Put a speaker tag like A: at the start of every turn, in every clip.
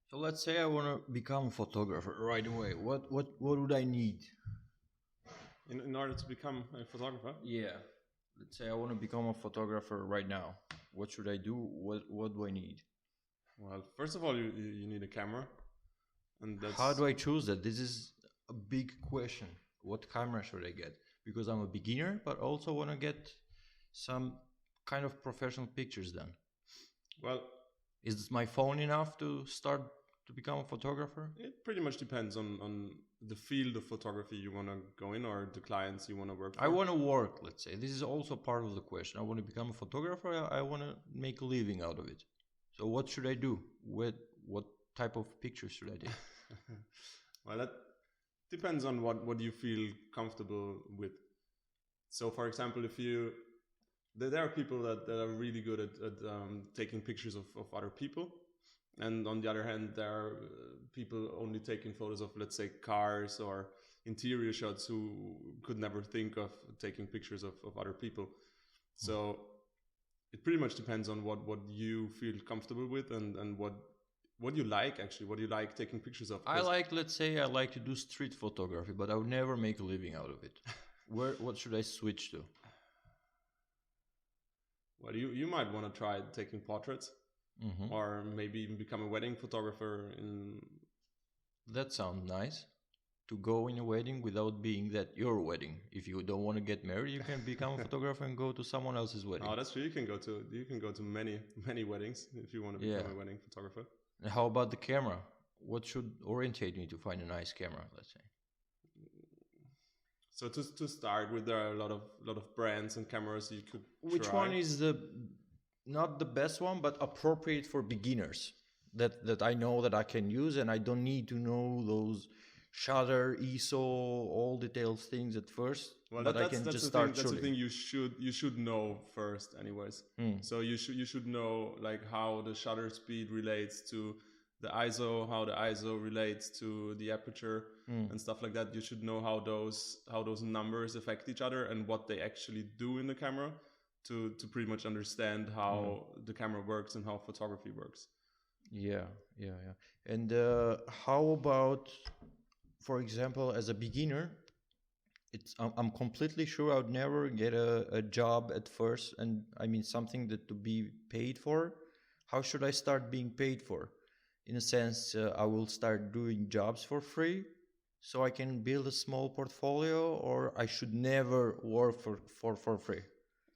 A: So let's say I want to become a photographer right away. What would I need?
B: In order to become a photographer?
A: Yeah. Let's say I want to become a photographer right now. What should I do? What do I need?
B: Well, first of all, you need a camera, and
A: How
B: that's
A: do I choose that? This is a big question. What camera should I get? Because I'm a beginner, but also want to get some kind of professional pictures done.
B: well,
A: Is my phone enough to start to become a photographer?
B: it pretty much depends on the field of photography you want to go in or the clients you want to work for.
A: I want to work, let's say. This is also part of the question. I want to become a photographer. I want to make a living out of it. So what should I do? What type of pictures should I take?
B: Well, that depends on what you feel comfortable with. So, for example, if you there are people that are really good at taking pictures of other people, and on the other hand, there are people only taking photos of, let's say, cars or interior shots who could never think of taking pictures of other people. So it pretty much depends on what you feel comfortable with and what you like, actually, what you like taking pictures of.
A: Let's say I like to do street photography, but I would never make a living out of it. What should I switch to?
B: Well, you might want to try taking portraits, or maybe even become a wedding photographer.
A: That sounds nice. To go in a wedding without being that your wedding. If you don't want to get married, you can become a photographer and go to someone else's wedding.
B: Oh, that's true. You can go to many weddings if you want to become a wedding photographer.
A: And how about the camera? What should orientate me to find a nice camera, let's say?
B: So to start with, there are a lot of brands and cameras you could
A: Which
B: try.
A: one is not the best one, but appropriate for beginners that I know that I can use, and I don't need to know those shutter, ISO, all details things at first.
B: Well,
A: but I can just start
B: That's the
A: shooting.
B: thing you should know first, anyways. So you should know like how the shutter speed relates to the ISO, how the ISO relates to the aperture and stuff like that. You should know how those numbers affect each other and what they actually do in the camera to pretty much understand how the camera works and how photography works.
A: Yeah. And how about, for example, as a beginner, I'm completely sure I would never get a job at first, and I mean something that to be paid for. How should I start being paid for? In a sense, I will start doing jobs for free, so I can build a small portfolio, or I should never work for free.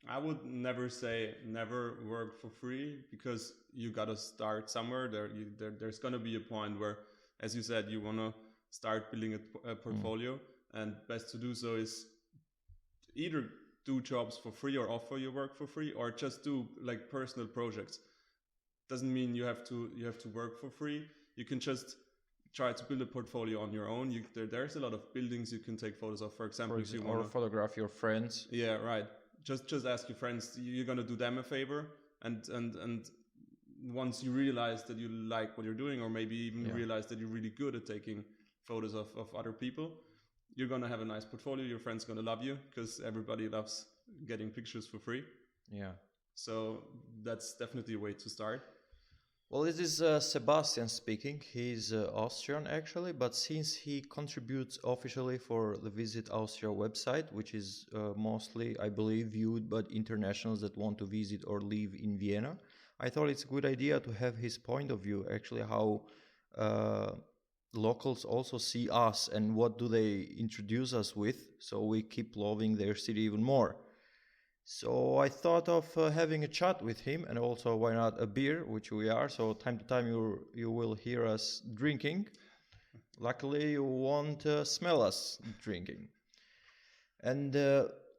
B: I would never say never work for free, because you got to start somewhere. There's going to be a point where, as you said, you want to start building a portfolio, and best to do so is either do jobs for free or offer your work for free, or just do like personal projects. Doesn't mean you have to work for free. You can just try to build a portfolio on your own. There's a lot of buildings you can take photos of. For example, if you want
A: to photograph your friends.
B: Yeah, right. Just ask your friends. You're gonna do them a favor, and once you realize that you like what you're doing, or maybe even realize that you're really good at taking photos of other people, you're gonna have a nice portfolio. Your friends gonna love you, because everybody loves getting pictures for free.
A: Yeah.
B: So that's definitely a way to start.
A: Well, this is Sebastian speaking. He's Austrian actually, but since he contributes officially for the Visit Austria website, which is mostly, I believe, viewed by internationals that want to visit or live in Vienna, I thought it's a good idea to have his point of view, actually, how locals also see us and what do they introduce us with, so we keep loving their city even more. So I thought of having a chat with him, and also why not a beer, which we are. So time to time you will hear us drinking. Luckily you won't smell us drinking. And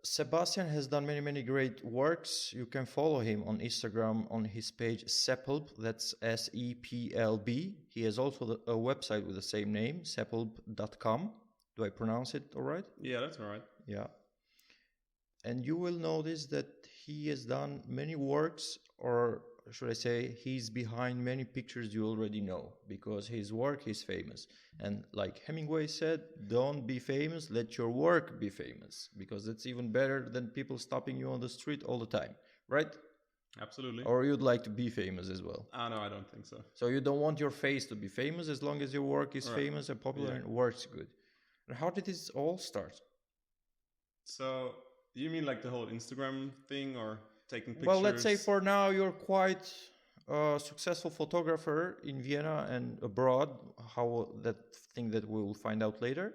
A: Sebastian has done many great works. You can follow him on Instagram on his page Sepulb. That's SEPLB. He has also a website with the same name, sepulb.com. Do I pronounce it all right?
B: Yeah, that's all right.
A: Yeah. And you will notice that he has done many works, or should I say, he's behind many pictures you already know, because his work is famous. And like Hemingway said, don't be famous, let your work be famous, because that's even better than people stopping you on the street all the time, right?
B: Absolutely.
A: Or you'd like to be famous as well?
B: Ah, no, I don't think so.
A: So you don't want your face to be famous as long as your work is
B: Right.
A: famous and popular
B: Yeah.
A: and works good. And how did this all start?
B: So you mean like the whole Instagram thing or taking pictures?
A: Well, let's say for now you're quite a successful photographer in Vienna and abroad. How that thing that we'll find out later.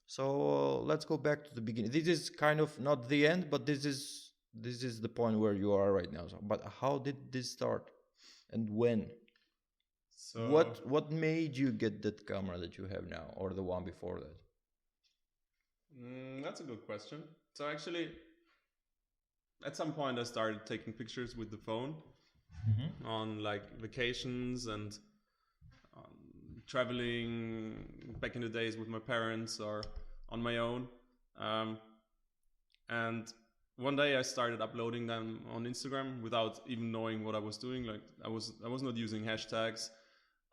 A: So let's go back to the beginning. This is kind of not the end, but this is the point where you are right now. So, but how did this start, and when?
B: So
A: What made you get that camera that you have now, or the one before that?
B: that's a good question. So actually, at some point, I started taking pictures with the phone on like vacations and traveling back in the days with my parents or on my own. And one day I started uploading them on Instagram without even knowing what I was doing. Like I was not using hashtags.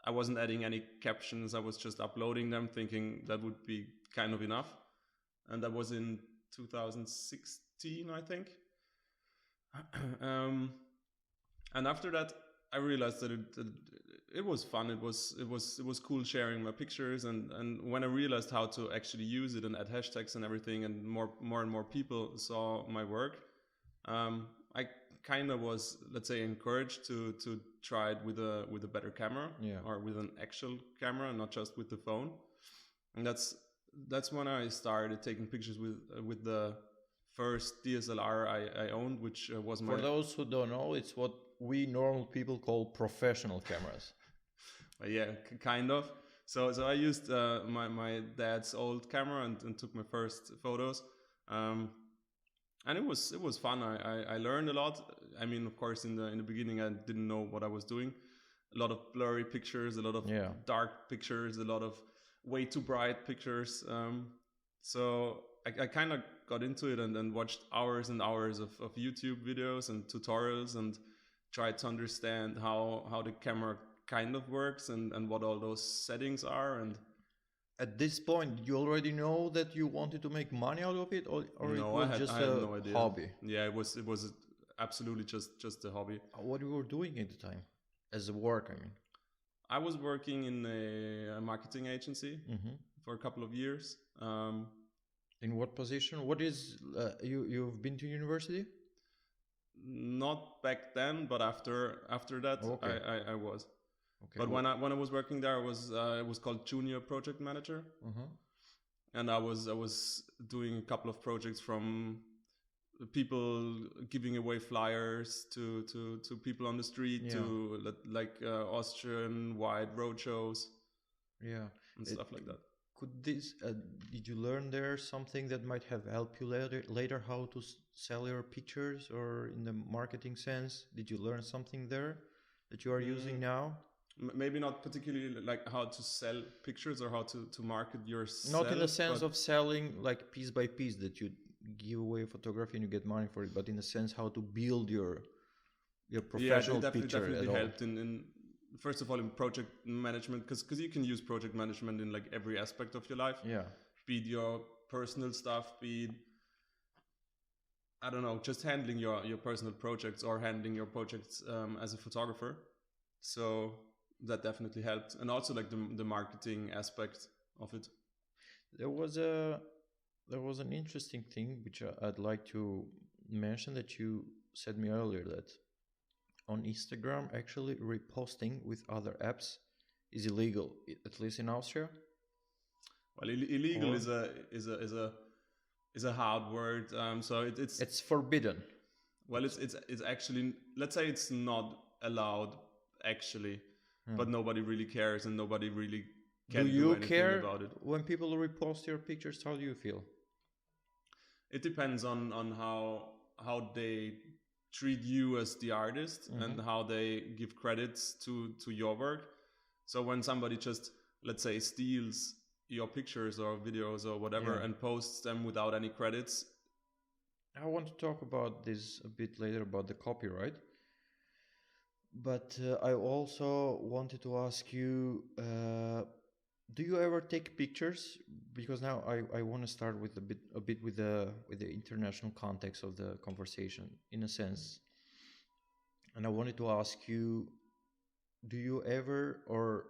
B: I wasn't adding any captions. I was just uploading them, thinking that would be kind of enough. And that was in 2016, I think. And after that, I realized that it was fun. It was cool sharing my pictures. And when I realized how to actually use it and add hashtags and everything, and more and more people saw my work, I kind of was, let's say, encouraged to try it with a better camera, or with an actual camera, not just with the phone. And that's when I started taking pictures with the first DSLR I owned, which was my...
A: For those who don't know, it's what we normal people call professional cameras.
B: Yeah, kind of. So I used my dad's old camera and took my first photos. And it was fun. I learned a lot. I mean, of course, in the beginning, I didn't know what I was doing. A lot of blurry pictures, a lot of dark pictures, a lot of way too bright pictures. So I kind of got into it and watched hours and hours of YouTube videos and tutorials and tried to understand how the camera kind of works and what all those settings are. And
A: at this point, did you already know that you wanted to make money out of it, or
B: no,
A: it was just
B: I had
A: a
B: no idea.
A: hobby?
B: Yeah, it was absolutely just a hobby.
A: What you were doing at the time, as a work, I mean?
B: I was working in a marketing agency for a couple of years.
A: In what position? What is you've been to university?
B: Not back then, but after that,
A: Okay.
B: I was.
A: Okay.
B: But when I was working there, it was called junior project manager, and I was doing a couple of projects, from people giving away flyers to people on the street, to like Austrian wide road shows, and stuff like that.
A: Could this did you learn there something that might have helped you later how to sell your pictures, or in the marketing sense? Did you learn something there that you are using now?
B: Maybe not particularly like how to sell pictures or how to market yourself.
A: Not in the sense of selling like piece by piece, that you give away photography and you get money for it, but in the sense how to build your professional picture.
B: Definitely helped in first of all in project management, because you can use project management in like every aspect of your life. Be it your personal stuff, be it, I don't know, just handling your personal projects or handling your projects as a photographer. So that definitely helped, and also like the marketing aspect of it.
A: There was an interesting thing which I'd like to mention, that you said me earlier, that on Instagram actually reposting with other apps is illegal, at least in Austria.
B: Well, illegal is a hard word. So
A: it's forbidden.
B: Well, it's actually, let's say it's not allowed actually, but nobody really cares and nobody really can do anything
A: care
B: about it.
A: When people repost your pictures? How do you feel?
B: It depends on how they treat you as the artist and how they give credits to your work. So when somebody just, let's say, steals your pictures or videos or whatever and posts them without any credits.
A: I want to talk about this a bit later, about the copyright. But I also wanted to ask you, do you ever take pictures? Because now I want to start with a bit with the international context of the conversation. In a sense, And I wanted to ask you, do you ever, or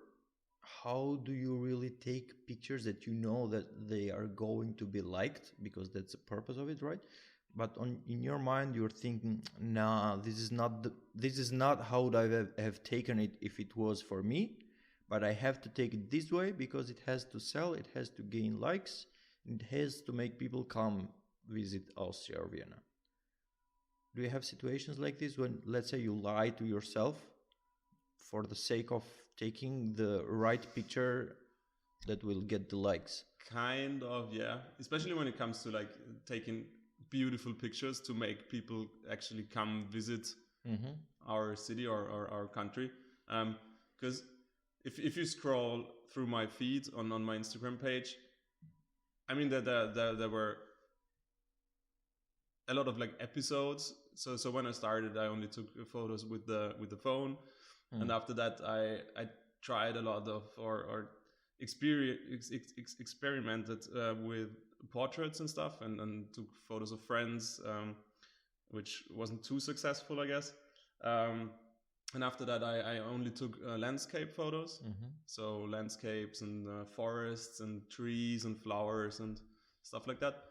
A: how do you really take pictures that you know that they are going to be liked, because that's the purpose of it, right? But in your mind you're thinking, nah, this is not how I have taken it if it was for me, but I have to take it this way because it has to sell, it has to gain likes, it has to make people come visit Austria or Vienna. Do you have situations like this when, let's say, you lie to yourself for the sake of taking the right picture that will get the likes?
B: Kind of, yeah. Especially when it comes to like taking beautiful pictures to make people actually come visit our city or our country. Because if you scroll through my feed on my Instagram page, I mean there were a lot of like episodes. So when I started, I only took photos with the phone, and after that I tried a lot of or experimented with portraits and stuff, and took photos of friends, which wasn't too successful, I guess. And after that, I only took landscape photos, so landscapes and forests and trees and flowers and stuff like that,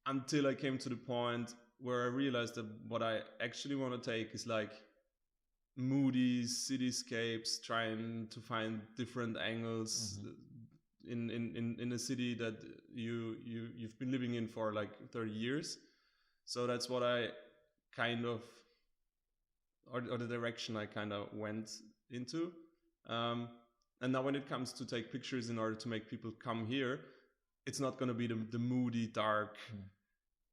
B: until I came to the point where I realized that what I actually want to take is like moody cityscapes, trying to find different angles in a city that you've been living in for like 30 years. So that's what I kind of, or the direction I kind of went into. And now when it comes to take pictures in order to make people come here, it's not going to be the moody, dark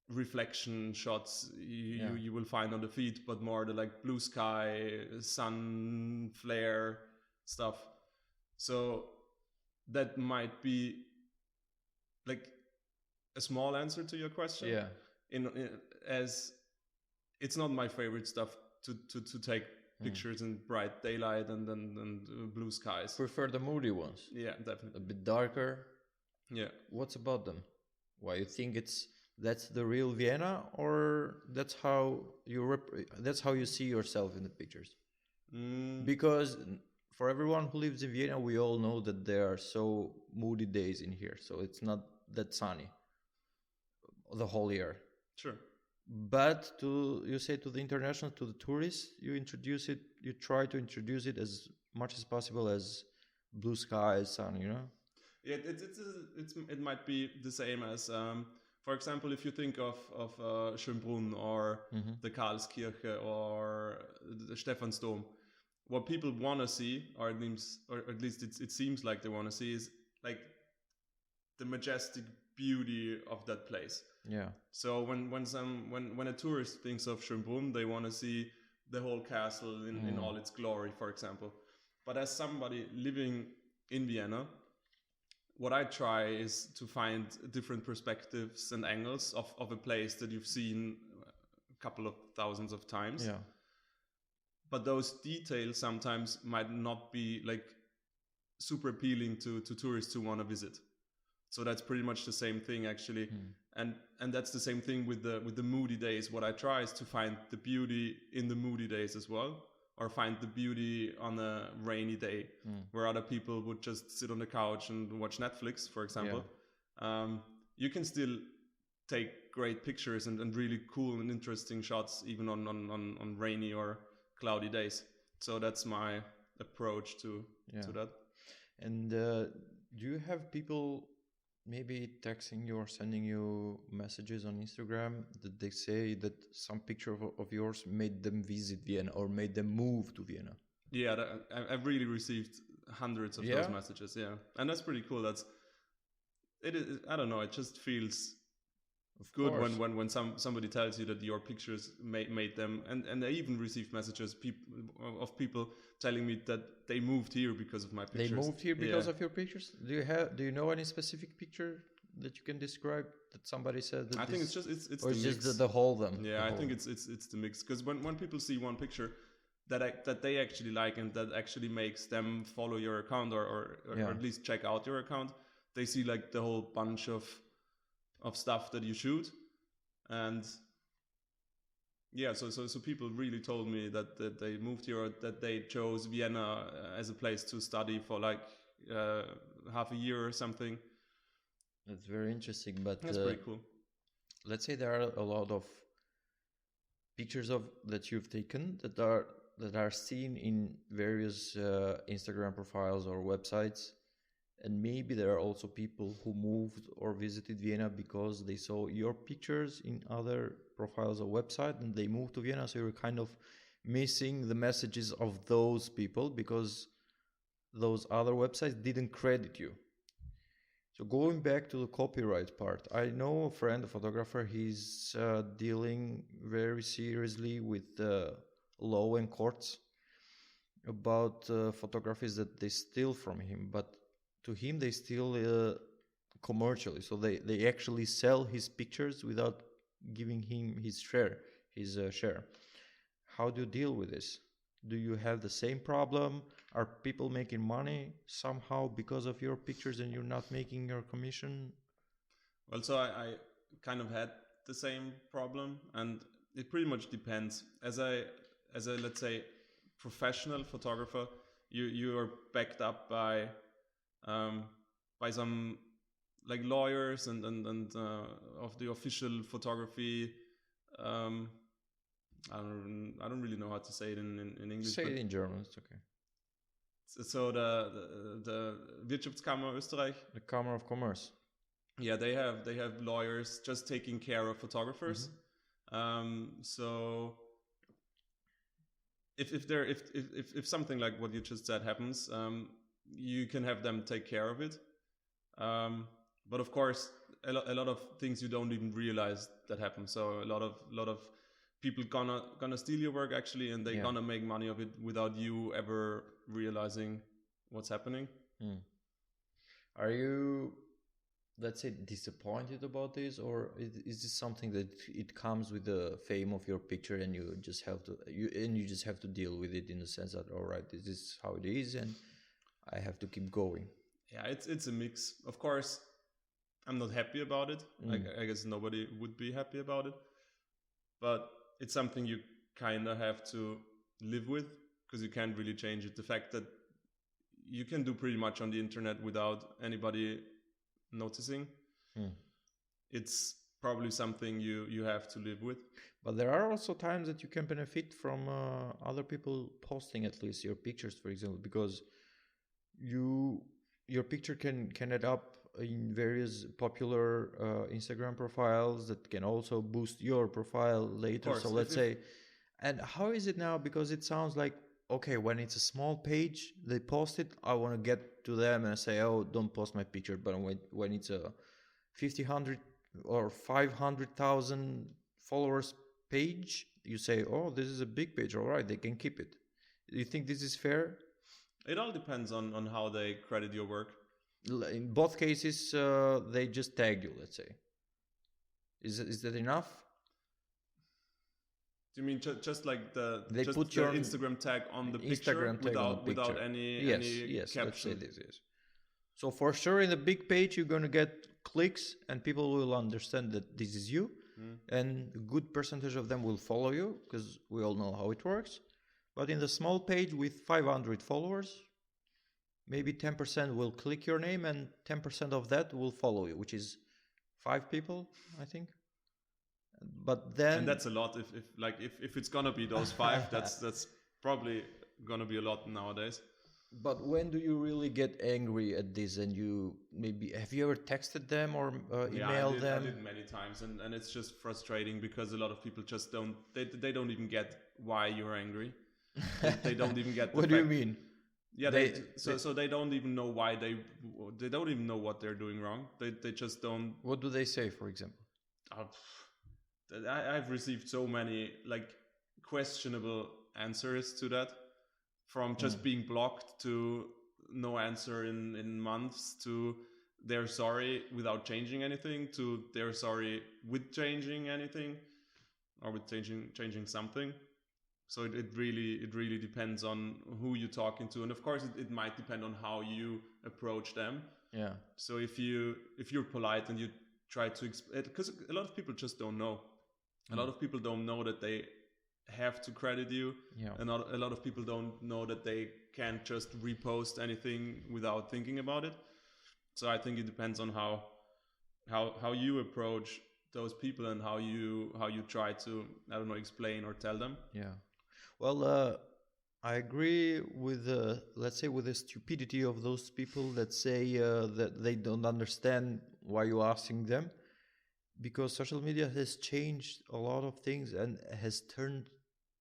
B: reflection shots you will find on the feed, but more the like blue sky, sun flare stuff. So that might be like a small answer to your question.
A: Yeah.
B: As it's not my favorite stuff to take pictures in bright daylight and blue skies.
A: Prefer the moody ones.
B: Yeah, definitely.
A: A bit darker.
B: Yeah.
A: What's about them? Why you think that's the real Vienna, or that's how you see yourself in the pictures? Because for everyone who lives in Vienna, we all know that there are so moody days in here, so it's not that sunny the whole year.
B: Sure.
A: But you say to the international, to the tourists, you try to introduce it as much as possible as blue skies, sun, you know?
B: Yeah, it might be the same as, for example, if you think of Schönbrunn or the Karlskirche or the Stephansdom, what people want to see, or at least it seems like they want to see, is like the majestic beauty of that place.
A: Yeah.
B: So when a tourist thinks of Schönbrunn, they want to see the whole castle in all its glory, for example. But as somebody living in Vienna, what I try is to find different perspectives and angles of a place that you've seen a couple of thousands of times.
A: Yeah.
B: But those details sometimes might not be like super appealing to tourists who want to visit. So that's pretty much the same thing, actually. And that's the same thing with the moody days. What I try is to find the beauty in the moody days as well, or find the beauty on a rainy day where other people would just sit on the couch and watch Netflix, for example. Yeah. You can still take great pictures and really cool and interesting shots even on rainy or cloudy days. So that's my approach to that.
A: And do you have people maybe texting you or sending you messages on Instagram that they say that some picture of yours made them visit Vienna or made them move to Vienna?
B: Yeah, I've really received hundreds of those messages. Yeah, and that's pretty cool. It is. I don't know. It just feels good when somebody tells you that your pictures made them, and I even received messages of people telling me that they moved here because of my pictures.
A: They moved here because of your pictures? Do you know any specific picture that you can describe that somebody said that?
B: I think it's just
A: or
B: the mix.
A: Just the whole them.
B: Yeah, I think it's the mix, because when people see one picture that they actually like and that actually makes them follow your account or at least check out your account, they see like the whole bunch of stuff that you shoot, and Yeah, so people really told me that they moved here, or that they chose Vienna as a place to study for like uh, half a year or something.
A: That's very interesting. But
B: That's pretty cool.
A: let's say there are a lot of pictures of that you've taken that are seen in various Instagram profiles or websites, and maybe there are also people who moved or visited Vienna because they saw your pictures in other profiles or website, and they moved to Vienna. So you're kind of missing the messages of those people because those other websites didn't credit you. So going back to the copyright part, I know a friend, a photographer. He's dealing very seriously with the law and courts about photographies that they steal from him, but to him they steal commercially. So they actually sell his pictures without giving him his share. How do you deal with this? Do you have the same problem? Are people making money somehow because of your pictures and you're not making your commission?
B: Well, so I kind of had the same problem, and it pretty much depends. As a let's say professional photographer, you are backed up um, by some like lawyers and of the official photography. Um, I don't really know how to say it in English.
A: Say it in German, it's okay.
B: So the Wirtschaftskammer Österreich,
A: The Camera of Commerce.
B: yeah, they have lawyers just taking care of photographers. So if something like what you just said happens, you can have them take care of it. But of course, a lot of things you don't even realize that happen. So a lot of people gonna steal your work actually, and they're gonna make money of it without you ever realizing what's happening.
A: Are you, let's say, disappointed about this, or is this something that it comes with the fame of your picture and you just have to deal with it in the sense that, all right, this is how it is and I have to keep going?
B: Yeah, it's a mix. Of course, I'm not happy about it. I guess nobody would be happy about it, but it's something you kind of have to live with because you can't really change it. The fact that you can do pretty much on the internet without anybody noticing, it's probably something you have to live with.
A: But there are also times that you can benefit from other people posting at least your pictures, for example, because your picture can end up in various popular Instagram profiles that can also boost your profile later. So let's say, and how is it now? Because it sounds like, okay, when it's a small page, they post it, I want to get to them and say, oh, don't post my picture. But when it's a 100 or 500,000 followers page, you say, oh, this is a big page. All right, they can keep it. Do you think this is fair?
B: It all depends on how they credit your work.
A: In both cases, they just tag you, let's say. Is that enough?
B: Do you mean just like
A: they
B: just
A: put
B: the
A: your
B: Instagram tag on the picture without any caption?
A: Let's say this is. So for sure, in the big page, you're going to get clicks and people will understand that this is you. And a good percentage of them will follow you because we all know how it works. But in the small page with 500 followers, maybe 10% will click your name and 10% of that will follow you, which is 5 people, I think. But then,
B: and that's a lot. If it's gonna be those 5, that's probably gonna be a lot nowadays.
A: But when do you really get angry at this? And have you ever texted them or emailed them?
B: I did many times, and it's just frustrating because a lot of people just don't don't even get why you're angry. They don't even get.
A: What do you mean?
B: Yeah, so they don't even know why they don't even know what they're doing wrong. They just don't.
A: What do they say, for example?
B: I've received so many like questionable answers to that, from just being blocked to no answer in months, to they're sorry without changing anything, to they're sorry with changing anything, or with changing something. So it really depends on who you're talking to, and of course it might depend on how you approach them.
A: Yeah.
B: So if you're polite and you try to because a lot of people just don't know. A lot of people don't know that they have to credit you,
A: Yeah.
B: and a lot of people don't know that they can't just repost anything without thinking about it. So I think it depends on how you approach those people and how you try to, I don't know, explain or tell them.
A: Yeah. Well, I agree with let's say with the stupidity of those people that say that they don't understand why you're asking them, because social media has changed a lot of things and has turned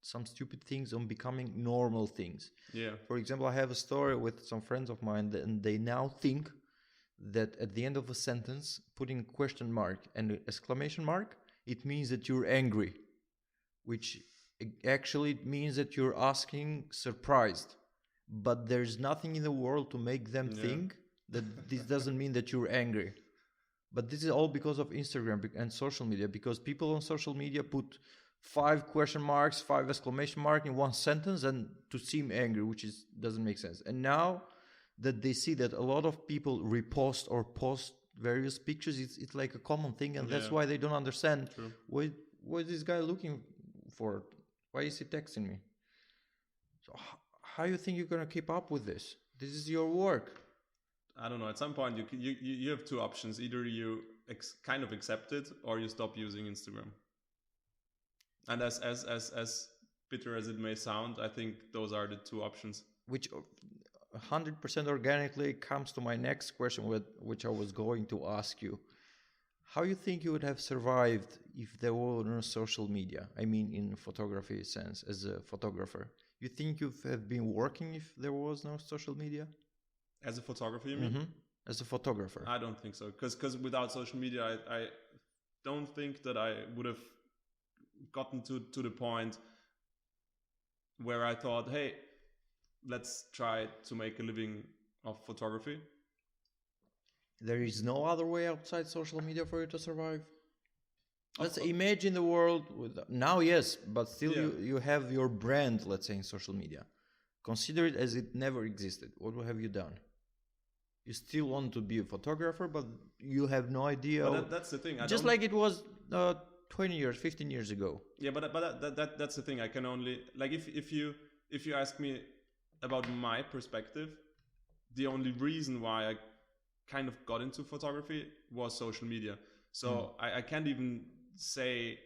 A: some stupid things on becoming normal things.
B: Yeah.
A: For example, I have a story with some friends of mine, and they now think that at the end of a sentence, putting question mark and exclamation mark, it means that you're angry, which actually means that you're asking surprised. But there's nothing in the world to make them think that this doesn't mean that you're angry. But this is all because of Instagram and social media, because people on social media put 5 question marks, 5 exclamation mark in one sentence and to seem angry, which doesn't make sense. And now that they see that a lot of people repost or post various pictures, it's like a common thing, and that's why they don't understand what is this guy looking for? Why is he texting me? So how you think you're gonna keep up with this? This is your work.
B: I don't know. At some point, you have two options. Either you kind of accept it, or you stop using Instagram. And as bitter as it may sound, I think those are the two options.
A: Which 100% organically comes to my next question, which I was going to ask you. How you think you would have survived if there were no social media? I mean, in photography sense, as a photographer. You think you have been working if there was no social media?
B: As a photographer, you mean?
A: As a photographer.
B: I don't think so. Because without social media, I don't think that I would have gotten to the point where I thought, hey, let's try to make a living of photography.
A: There is no other way outside social media for you to survive? Let's imagine the world with now, yes, but still you have your brand, let's say, in social media. Consider it as it never existed. What have you done? You still want to be a photographer, but you have no idea.
B: But that's the thing.
A: Just like it was 20 years, 15 years ago.
B: Yeah, but that's the thing. I can only, like, if you ask me about my perspective, the only reason why I kind of got into photography was social media. So I can't even say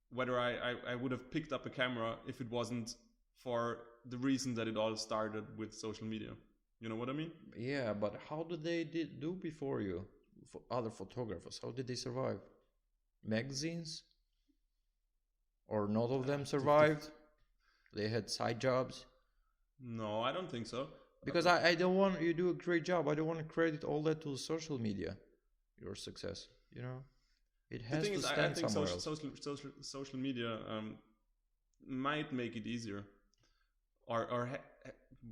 B: whether I would have picked up a camera if it wasn't for the reason that it all started with social media. You know what I mean?
A: Yeah, but how did they do before you? For other photographers, how did they survive? Magazines? Or not of them survived? They had side jobs?
B: No, I don't think so.
A: Because I don't want you do a great job. I don't want to credit all that to social media, your success. You know, it has to stand somewhere else.
B: Social media might make it easier, or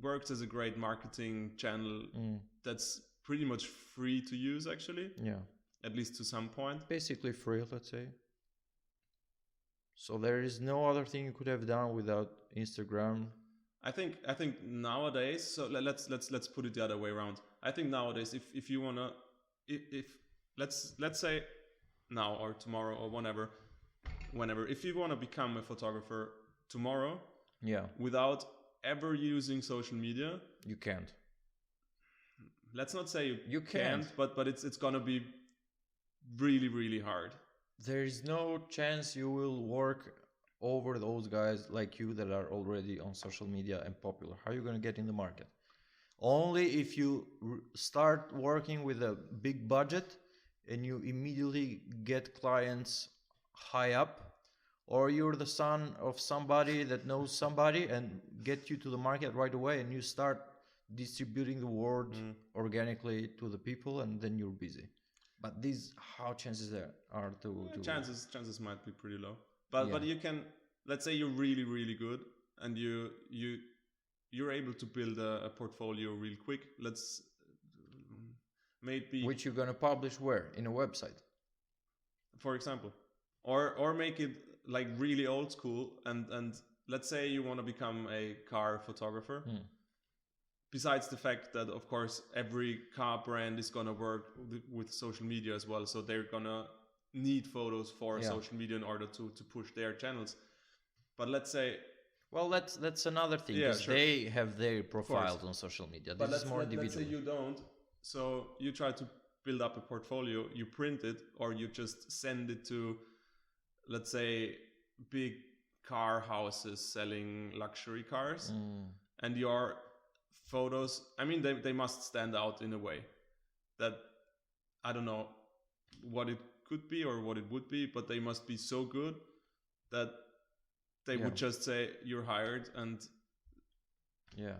B: works as a great marketing channel that's pretty much free to use, actually.
A: Yeah.
B: At least to some point.
A: Basically free, let's say. So there is no other thing you could have done without Instagram.
B: I think nowadays, so let's put it the other way around. I think nowadays, if you wanna, if let's say now or tomorrow or whenever, if you wanna become a photographer tomorrow, without ever using social media,
A: you can't.
B: Let's not say
A: you can't,
B: but it's gonna be really, really hard.
A: There is no chance you will work over those guys like you that are already on social media and popular. How are you going to get in the market? Only if you start working with a big budget and you immediately get clients high up, or you're the son of somebody that knows somebody and get you to the market right away, and you start distributing the word organically to the people, and then you're busy. But how chances there are to
B: chances might be pretty low. But you can, let's say you're really, really good and you're able to build a portfolio real quick. Let's maybe,
A: which you're gonna publish where? In a website,
B: for example, or make it like really old school and let's say you want to become a car photographer. Besides the fact that, of course, every car brand is going to work with social media as well. So they're going to need photos for social media in order to push their channels. But let's say,
A: Well, that's another thing,
B: yeah,
A: because
B: sure,
A: they have their
B: of course.
A: profiles on social media.
B: But
A: This is more
B: let's say
A: individual.
B: you don't. So you try to build up a portfolio, you print it, or you just send it to, let's say, big car houses selling luxury cars, and your photos, I mean, they must stand out in a way that, I don't know what it could be or what it would be, but they must be so good that they would just say, you're hired and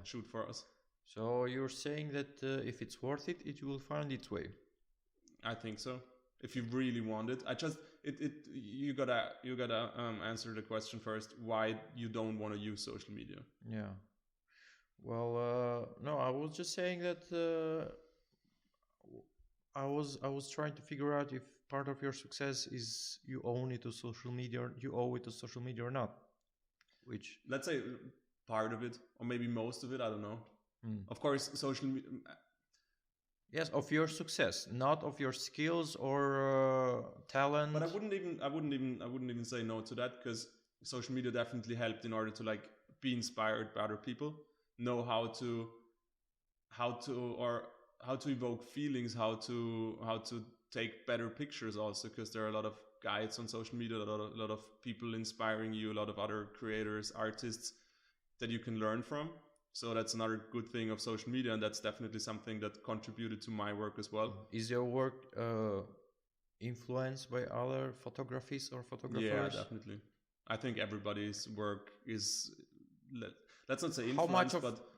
B: shoot for us.
A: So you're saying that if it's worth it, it will find its way.
B: I think so. If you really want it, you gotta answer the question first. Why you don't want to use social media?
A: Yeah. Well, no, I was just saying that I was trying to figure out if part of your success is you own it to social media, or you owe it to social media or not. Which,
B: let's say, part of it, or maybe most of it. I don't know. Of course, social media.
A: Yes, of your success, not of your skills or talent.
B: But I wouldn't even say no to that, because social media definitely helped in order to like be inspired by other people, know how to evoke feelings, how to take better pictures also, because there are a lot of guides on social media, a lot of people inspiring you, a lot of other creators, artists that you can learn from. So that's another good thing of social media, and that's definitely something that contributed to my work as well.
A: Is your work influenced by other photographies or photographers?
B: Yeah, definitely. I think everybody's work is, let's not say influenced,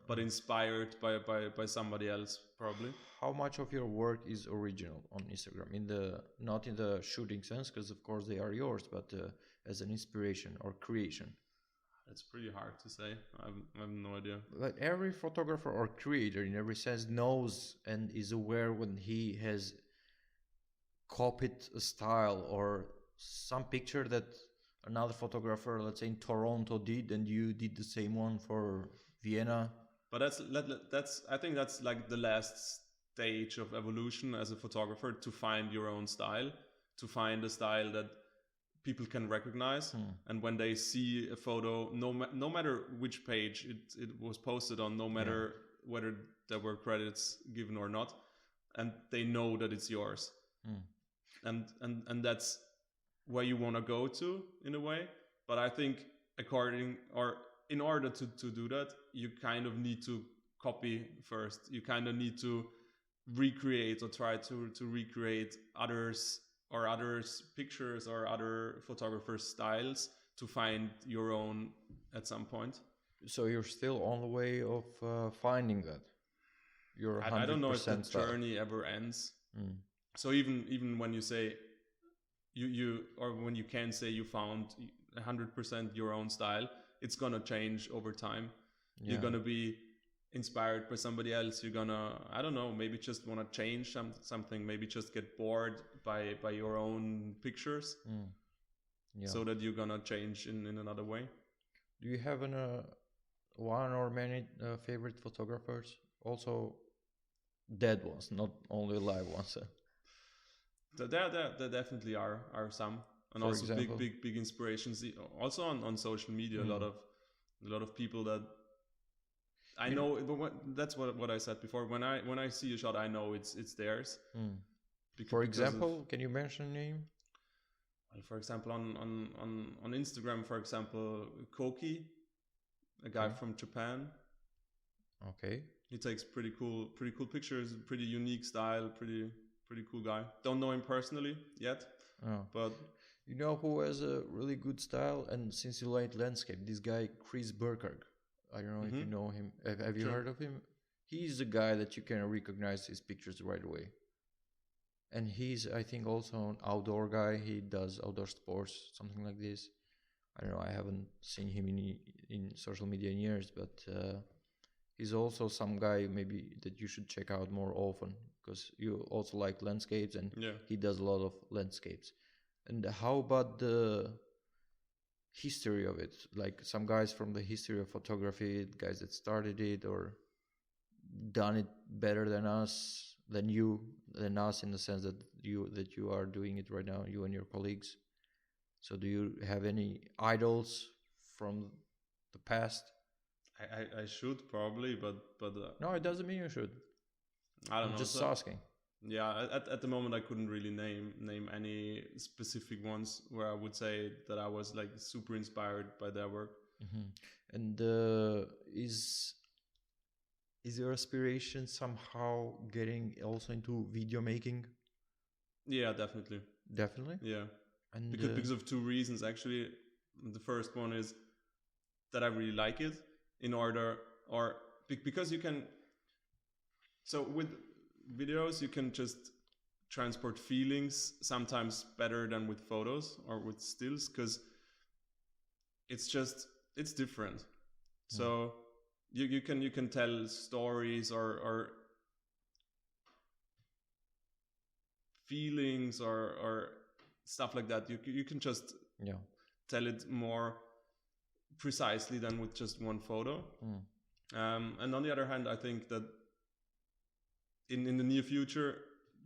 B: but inspired by somebody else, probably.
A: How much of your work is original on Instagram? Not in the shooting sense, because of course they are yours, but as an inspiration or creation.
B: It's pretty hard to say. I have no idea.
A: Like every photographer or creator in every sense knows and is aware when he has copied a style or some picture that another photographer, let's say in Toronto, did, and you did the same one for Vienna.
B: But that's I think that's like the last stage of evolution as a photographer, to find your own style, to find a style that people can recognize. And when they see a photo, no matter which page it was posted on, no matter whether there were credits given or not, and they know that it's yours. And that's where you want to go to, in a way. But I think in order to do that, you kind of need to copy first. You kind of need to recreate or try to recreate others pictures or other photographers' styles to find your own at some point.
A: So you're still on the way of finding that. You're 100%
B: I don't know if the
A: style.
B: journey ever ends. So even when you say you or when you can say you found 100% your own style, it's gonna change over time. You're gonna be inspired by somebody else. You're gonna, I don't know, maybe just want to change something, maybe just get bored by your own pictures, so that you're gonna change in another way.
A: Do you have one or many favorite photographers? Also dead ones, not only live ones.
B: There definitely are some, and also example, big inspirations. Also on social media, a lot of people that I know. That's what I said before. When I see a shot, I know it's theirs.
A: For example, can you mention a name?
B: Well, for example, on Instagram, for example, Koki, a guy from Japan.
A: Okay.
B: He takes pretty cool pictures, pretty unique style, pretty cool guy. Don't know him personally yet, but
A: you know who has a really good style, and since you like landscape, this guy Chris Burkhardt. I don't know if you know him. Have you heard of him? He's a guy that you can recognize his pictures right away. And he's, I think, also an outdoor guy. He does outdoor sports, something like this. I don't know. I haven't seen him in social media in years, but he's also some guy maybe that you should check out more often, because you also like landscapes, and he does a lot of landscapes. And how about the history of it? Like some guys from the history of photography, guys that started it or done it better than us, than us, in the sense that you are doing it right now, you and your colleagues. So do you have any idols from the past?
B: I should probably, but
A: No, it doesn't mean you should.
B: I don't
A: I'm
B: know.
A: just
B: So,
A: asking.
B: yeah, at the moment I couldn't really name any specific ones where I would say that I was like super inspired by their work.
A: And is your aspiration somehow getting also into video making?
B: Yeah, definitely.
A: Definitely.
B: Yeah,
A: And
B: because of two reasons actually. The first one is that I really like it because you can. So with videos, you can just transport feelings sometimes better than with photos or with stills, because it's different. So you can tell stories or feelings or stuff like that. You can just tell it more precisely than with just one photo. And on the other hand, I think that in the near future,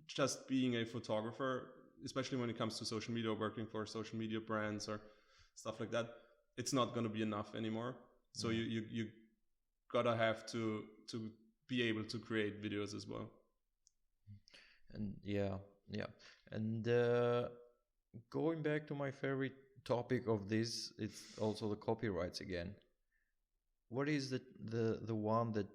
B: just being a photographer, especially when it comes to social media, working for social media brands or stuff like that, it's not going to be enough anymore. So you gotta have to be able to create videos as well.
A: And and going back to my favorite topic of this, it's also the copyrights again. What is the one that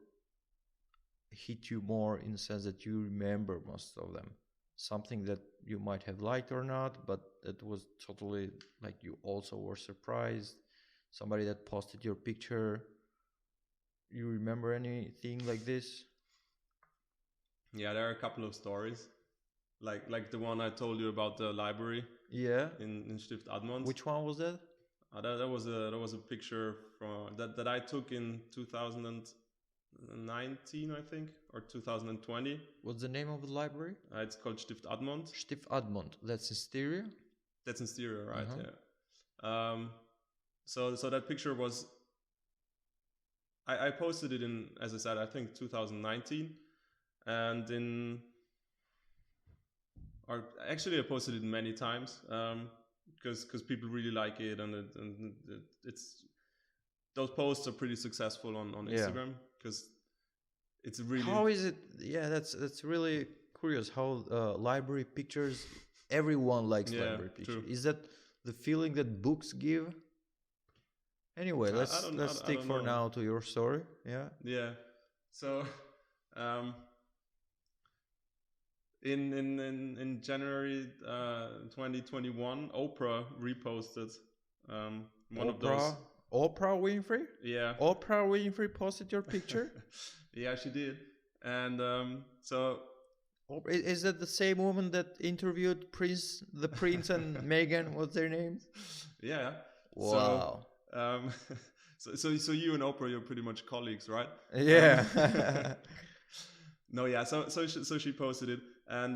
A: hit you more in the sense that you remember most of them? Something that you might have liked or not, but that was totally like you also were surprised. Somebody that posted your picture. You remember anything like this?
B: Yeah, there are a couple of stories, like the one I told you about the library.
A: Yeah.
B: In Stift Admont.
A: Which one was that?
B: That was a picture from that I took in 2019, I think, or 2020.
A: What's the name of the library?
B: It's called Stift Admont.
A: Stift Admont. That's in Styria?
B: That's in Styria, right? Yeah. So that picture was. I posted it in, as I said, I think 2019, and or actually I posted it many times because people really like it, and it's those posts are pretty successful on Instagram because it's really.
A: How is it? Yeah, that's really curious. How library pictures, everyone likes library pictures. True. Is that the feeling that books give? Anyway, let's stick for now to your story.
B: Yeah. So, in January 2021, Oprah reposted one of those.
A: Oprah Winfrey?
B: Yeah.
A: Oprah Winfrey posted your picture?
B: Yeah, she did. And so.
A: Is that the same woman that interviewed the Prince and Meghan? What's their names?
B: Yeah.
A: Wow.
B: So you and Oprah, you're pretty much colleagues, right?
A: Yeah.
B: No, yeah. So she posted it, and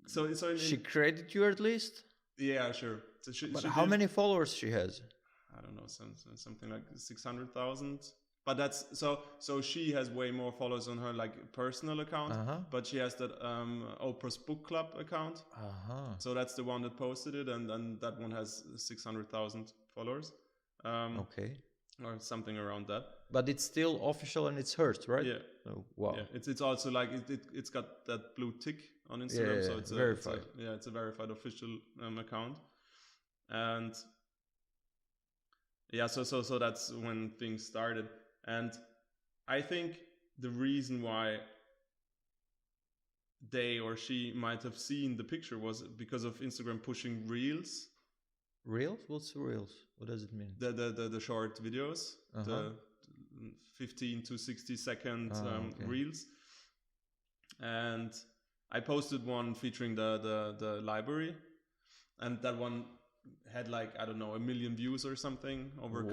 B: so
A: she credited you at least.
B: Yeah, sure. So
A: but how many followers she has?
B: I don't know, something like 600,000. But that's so she has way more followers on her like personal account, but she has that Oprah's book club account. So that's the one that posted it, and that one has 600,000 followers.
A: Okay.
B: Or something around that.
A: But it's still official and it's hers, right?
B: Yeah.
A: Oh, wow.
B: Yeah. It's also like it's got that blue tick on Instagram, so it's
A: verified.
B: It's a verified official account, and yeah. So that's when things started. And I think the reason why they or she might have seen the picture was because of Instagram pushing reels.
A: Reels? What's reels? What does it mean?
B: The short videos, the 15 to 60 second reels. And I posted one featuring the library, and that one had like, I don't know, 1 million views or something over a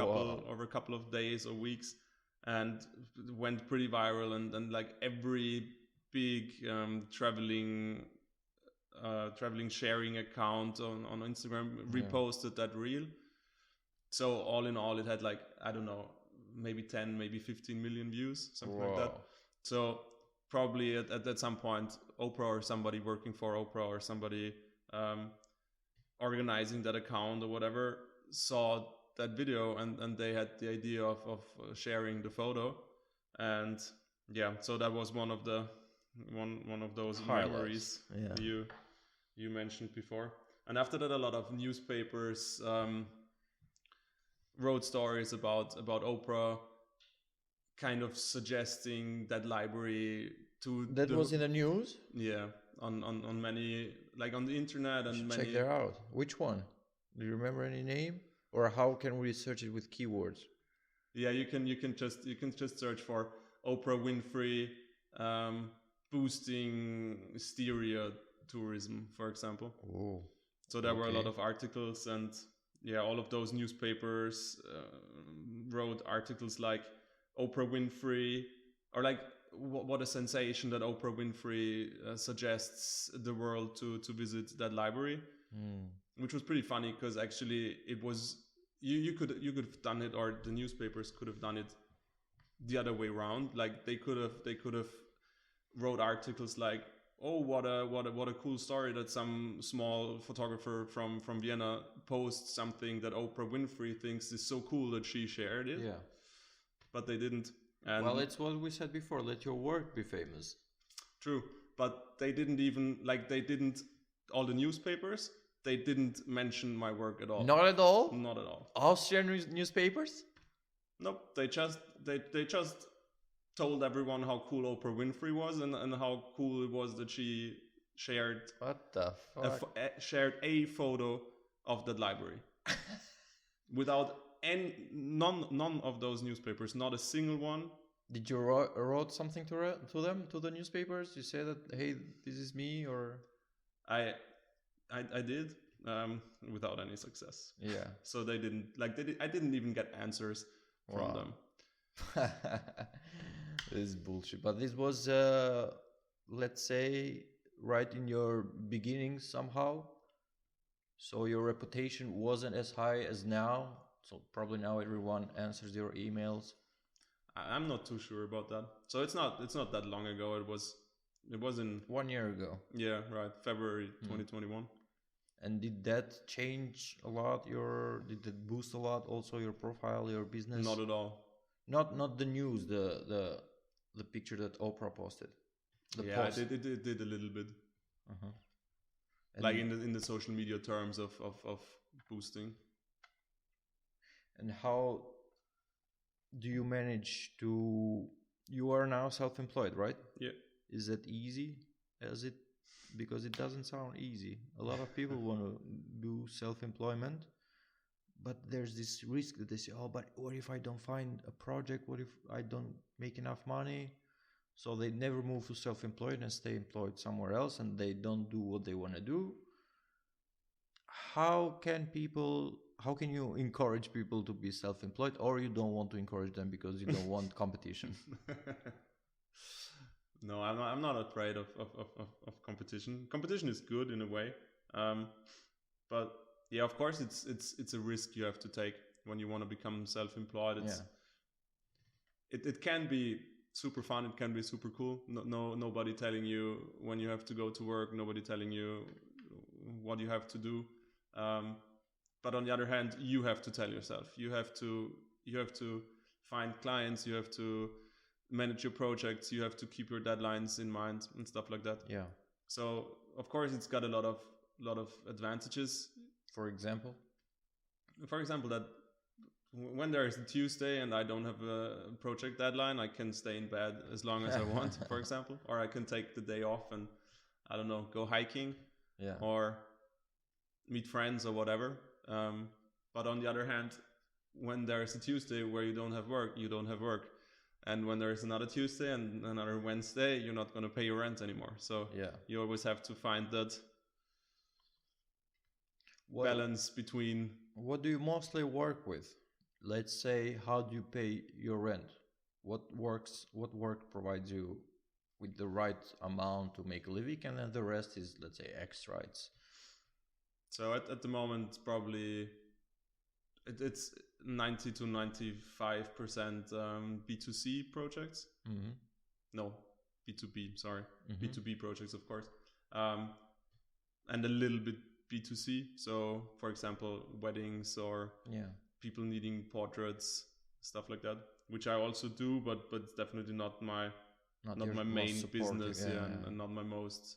B: couple of days or weeks. And went pretty viral, and like every big traveling sharing account on Instagram reposted that reel. So all in all, it had like, I don't know, maybe 10, maybe 15 million views, something like that. So probably at some point, Oprah or somebody working for Oprah or somebody organizing that account or whatever saw that video, and they had the idea of sharing the photo. And yeah, so that was one of those
A: Highlights.
B: memories you mentioned before. And after that, a lot of newspapers wrote stories about Oprah, kind of suggesting that library to
A: That was in the news.
B: Yeah, on many, like on the internet, and many.
A: Check that out. Which one? Do you remember any name? Or how can we search it with keywords?
B: Yeah, you can just search for Oprah Winfrey boosting stereo tourism, for example.
A: Oh.
B: So there were a lot of articles, and yeah, all of those newspapers wrote articles like Oprah Winfrey, or like what a sensation that Oprah Winfrey suggests the world to visit that library, which was pretty funny, because actually it was you could have done it, or the newspapers could have done it the other way around. Like they could have wrote articles like, oh, what a cool story that some small photographer from Vienna posts something that Oprah Winfrey thinks is so cool that she shared it.
A: Yeah.
B: But they didn't. And
A: well, it's what we said before, let your work be famous.
B: True. But they didn't even, all the newspapers, they didn't mention my work at all.
A: Not at all?
B: Not at all.
A: Austrian newspapers?
B: Nope. They just told everyone how cool Oprah Winfrey was, and how cool it was that she shared
A: what the fuck?
B: Shared a photo of that library. Without none of those newspapers, not a single one.
A: Did you wrote something to them, to the newspapers? You said that, hey, this is me, or?
B: I did, without any success.
A: Yeah.
B: So they didn't, I didn't even get answers from them.
A: This is bullshit. But this was, let's say, right in your beginnings somehow. So your reputation wasn't as high as now. So probably now everyone answers your emails.
B: I'm not too sure about that. So it's not that long ago. It was in
A: 1 year ago.
B: Yeah, right. February 2021.
A: And did that change a lot? Did it boost a lot also your profile, your business?
B: Not at all.
A: Not the news, the picture that Oprah posted.
B: Post. It did a little bit. Like in the social media terms of boosting.
A: And how do you manage to? You are now self-employed, right?
B: Yeah.
A: Is that easy? Because it doesn't sound easy. A lot of people want to do self-employment, but there's this risk that they say, oh, but what if I don't find a project? What if I don't make enough money? So they never move to self-employed and stay employed somewhere else, and they don't do what they want to do. How can you encourage people to be self-employed, or you don't want to encourage them because you don't want competition?
B: No, I'm not afraid of competition. Competition is good in a way, but yeah, of course it's a risk you have to take when you want to become self-employed. It can be super fun. It can be super cool. Nobody telling you when you have to go to work. Nobody telling you what you have to do. But on the other hand, you have to tell yourself. You have to find clients. You have to manage your projects. You have to keep your deadlines in mind and stuff like that.
A: Yeah.
B: So of course it's got a lot of advantages.
A: For example,
B: that when there is a Tuesday and I don't have a project deadline, I can stay in bed as long as I want, for example, or I can take the day off and, I don't know, go hiking, or meet friends or whatever. But on the other hand, when there's a Tuesday where you don't have work, you don't have work. And when there's another Tuesday and another Wednesday, you're not going to pay your rent anymore. So you always have to find that balance between...
A: What do you mostly work with? Let's say, how do you pay your rent? What work provides you with the right amount to make a living, and then the rest is, let's say, extra.
B: So at the moment, probably it's 90 to 95% B2C projects.
A: Mm-hmm.
B: No, B2B, sorry. Mm-hmm. B2B projects, of course. And a little bit B2C. So, for example, weddings or people needing portraits, stuff like that, which I also do, but it's definitely not my main business, and not my most.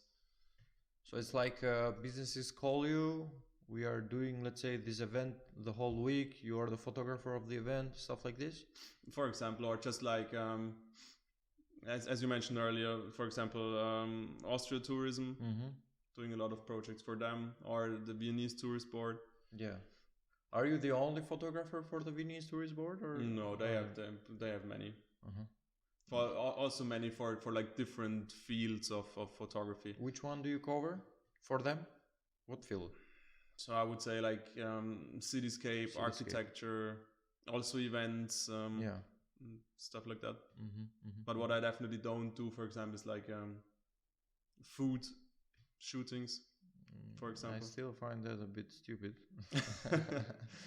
A: So it's like businesses call you. We are doing, let's say, this event the whole week. You are the photographer of the event, stuff like this.
B: For example, or just like as you mentioned earlier, for example, Austria tourism, doing a lot of projects for them, or the Viennese tourist board.
A: Yeah. Are you the only photographer for the Viennese tourist board, or
B: no? They have many. For also many for like different fields of photography.
A: Which one do you cover for them? What field?
B: So I would say like cityscape, architecture, also events, stuff like that. But what I definitely don't do, for example, is like food shootings, for example.
A: I still find that a bit stupid.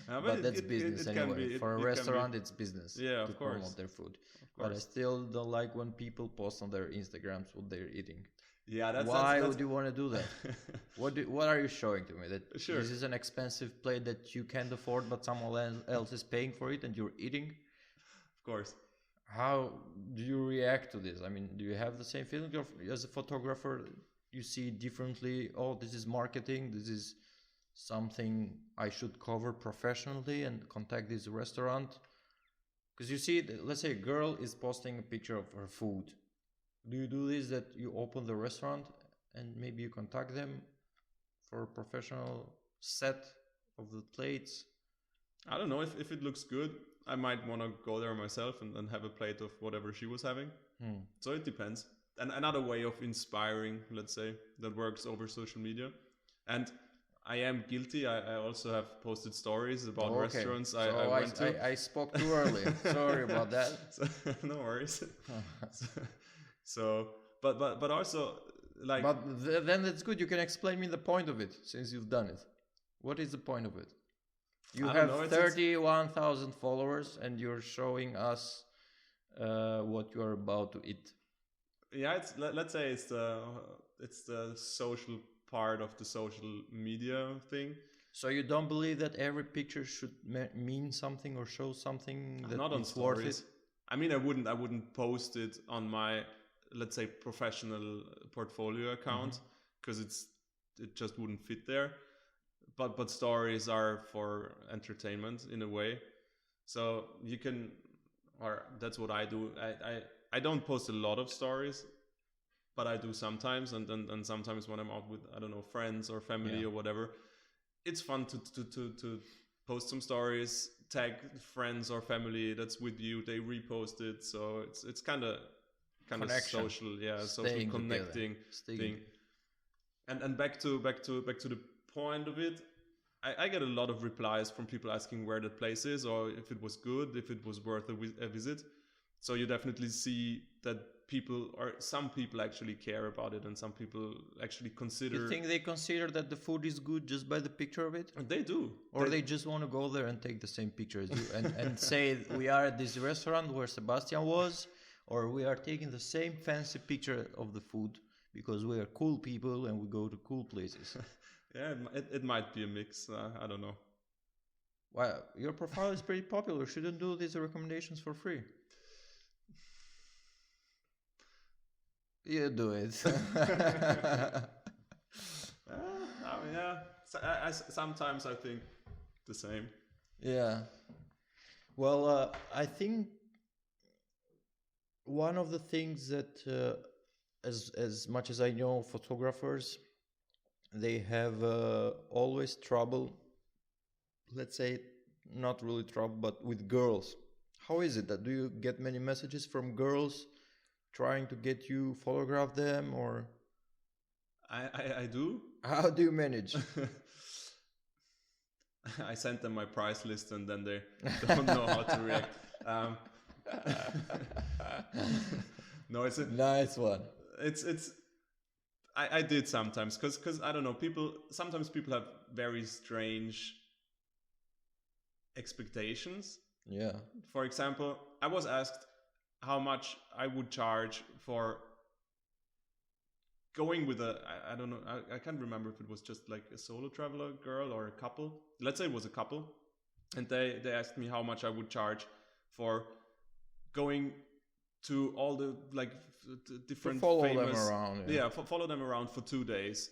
A: But that's business anyway. For a restaurant, it's business.
B: Yeah,
A: to
B: of course.
A: Promote their food. But I still don't like when people post on their Instagrams what they're eating.
B: Yeah,
A: Why would you want to do that? What are you showing to me? That this is an expensive plate that you can't afford, but someone else is paying for it, and you're eating?
B: Of course.
A: How do you react to this? I mean, do you have the same feeling as a photographer? You see differently. Oh, this is marketing. This is something I should cover professionally and contact this restaurant. Because you see, let's say a girl is posting a picture of her food. Do you do this, that you open the restaurant and maybe you contact them for a professional set of the plates?
B: I don't know. If it looks good, I might want to go there myself and have a plate of whatever she was having. So it depends. And another way of inspiring, let's say, that works over social media. And I am guilty. I also have posted stories about restaurants I went to.
A: I spoke too early. Sorry about that.
B: No worries. But also like.
A: But then that's good. You can explain me the point of it, since you've done it. What is the point of it? You have 31,000 followers, and you're showing us what you are about to eat.
B: Yeah, let's say it's the social part of the social media thing.
A: So you don't believe that every picture should mean something or show something that
B: not on
A: it's worth
B: stories.
A: it?
B: I mean, I wouldn't post it on my, let's say, professional portfolio account, because it just wouldn't fit there. But stories are for entertainment in a way. So you can, or that's what I do. I don't post a lot of stories, but I do sometimes, and sometimes when I'm out with, I don't know, friends or family or whatever, it's fun to post some stories, tag friends or family that's with you, they repost it, so it's kind of social, social connecting thing. And back to the point of it, I get a lot of replies from people asking where that place is, or if it was good, if it was worth a visit. So you definitely see that some people actually care about it, and some people actually consider.
A: You think they consider that the food is good just by the picture of it?
B: They do.
A: Or they just want to go there and take the same picture as you and say, we are at this restaurant where Sebastian was, or we are taking the same fancy picture of the food because we are cool people and we go to cool places.
B: Yeah, it might be a mix. I don't know.
A: Well, your profile is pretty popular. Shouldn't do these recommendations for free. You do it.
B: I mean, yeah. Sometimes I think the same.
A: Yeah. Well, I think one of the things that, as much as I know, photographers, they have always trouble. Let's say, not really trouble, but with girls. How is it that do you get many messages from girls trying to get you photograph them, or?
B: I do.
A: How do you manage?
B: I sent them my price list, and then they don't know how to react. No, it's a
A: nice one.
B: I did sometimes, because I don't know, sometimes people have very strange expectations.
A: Yeah.
B: For example, I was asked how much I would charge for going with I don't know, I can't remember if it was just like a solo traveler girl or a couple. Let's say it was a couple, and they asked me how much I would charge for going to all the like different
A: follow
B: famous,
A: them around.
B: follow them around for 2 days.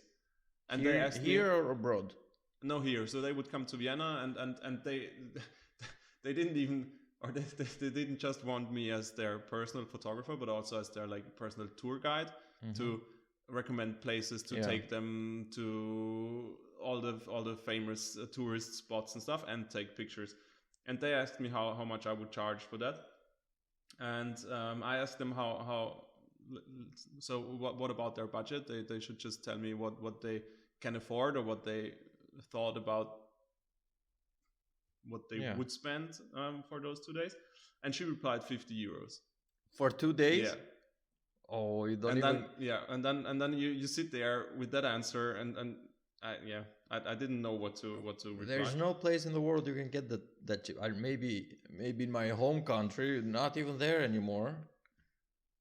B: And
A: here,
B: they asked
A: here
B: me,
A: or abroad?
B: No, here. So they would come to Vienna, and they they didn't even, or they didn't just want me as their personal photographer, but also as their like personal tour guide to recommend places to take them to all the famous tourist spots and stuff, and take pictures. And they asked me how much I would charge for that, and I asked them how. So what about their budget? They should just tell me what they can afford, or what they thought about what they would spend for those 2 days. And she replied 50 euros
A: for 2 days.
B: Yeah.
A: Oh, you don't
B: and
A: even.
B: Then and then you sit there with that answer, and I didn't know what to reply.
A: There's no place in the world you can get that cheap. Maybe in my home country, not even there anymore.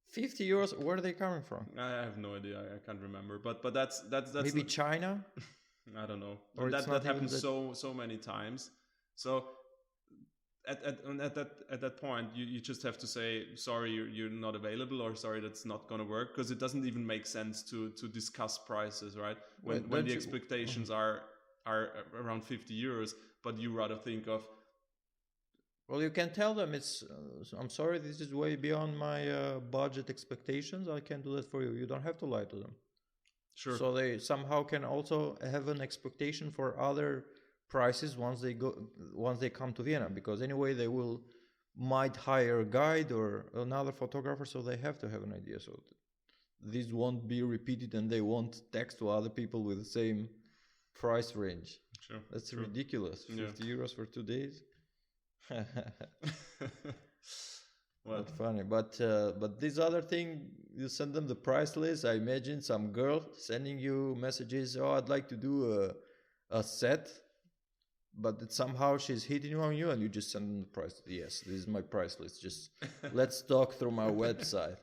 A: 50 euros, where are they coming from?
B: I have no idea. I can't remember. But that's
A: maybe China.
B: I don't know.
A: Or
B: that happens so many times. So at that point, you just have to say sorry, you're not available, or sorry, that's not gonna work, because it doesn't even make sense to discuss prices, right? When the expectations are around 50 euros, but you rather think of.
A: Well, you can tell them I'm sorry, this is way beyond my budget expectations. I can't do that for you. You don't have to lie to them.
B: Sure.
A: So they somehow can also have an expectation for other prices once they come to Vienna, because anyway they might hire a guide or another photographer, so they have to have an idea. So this won't be repeated, and they won't text to other people with the same price range.
B: Sure.
A: That's ridiculous. 50 euros for 2 days.
B: Well,
A: not funny, but this other thing, you send them the price list. I imagine some girl sending you messages. Oh, I'd like to do a set, but somehow she's hitting on you, and you just send them the price. Yes, this is my price list. Just let's talk through my website.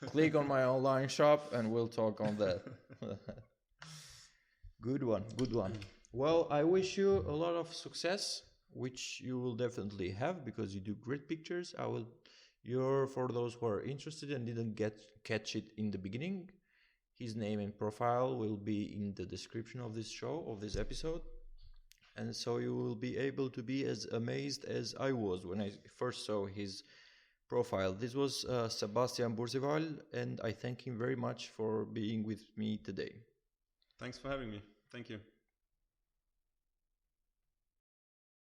A: Click on my online shop, and we'll talk on that. Good one. Well, I wish you a lot of success, which you will definitely have, because you do great pictures. For those who are interested and didn't catch it in the beginning, his name and profile will be in the description of this episode. And so you will be able to be as amazed as I was when I first saw his profile. This was Sebastian Burziwal, and I thank him very much for being with me today.
B: Thanks for having me. Thank you.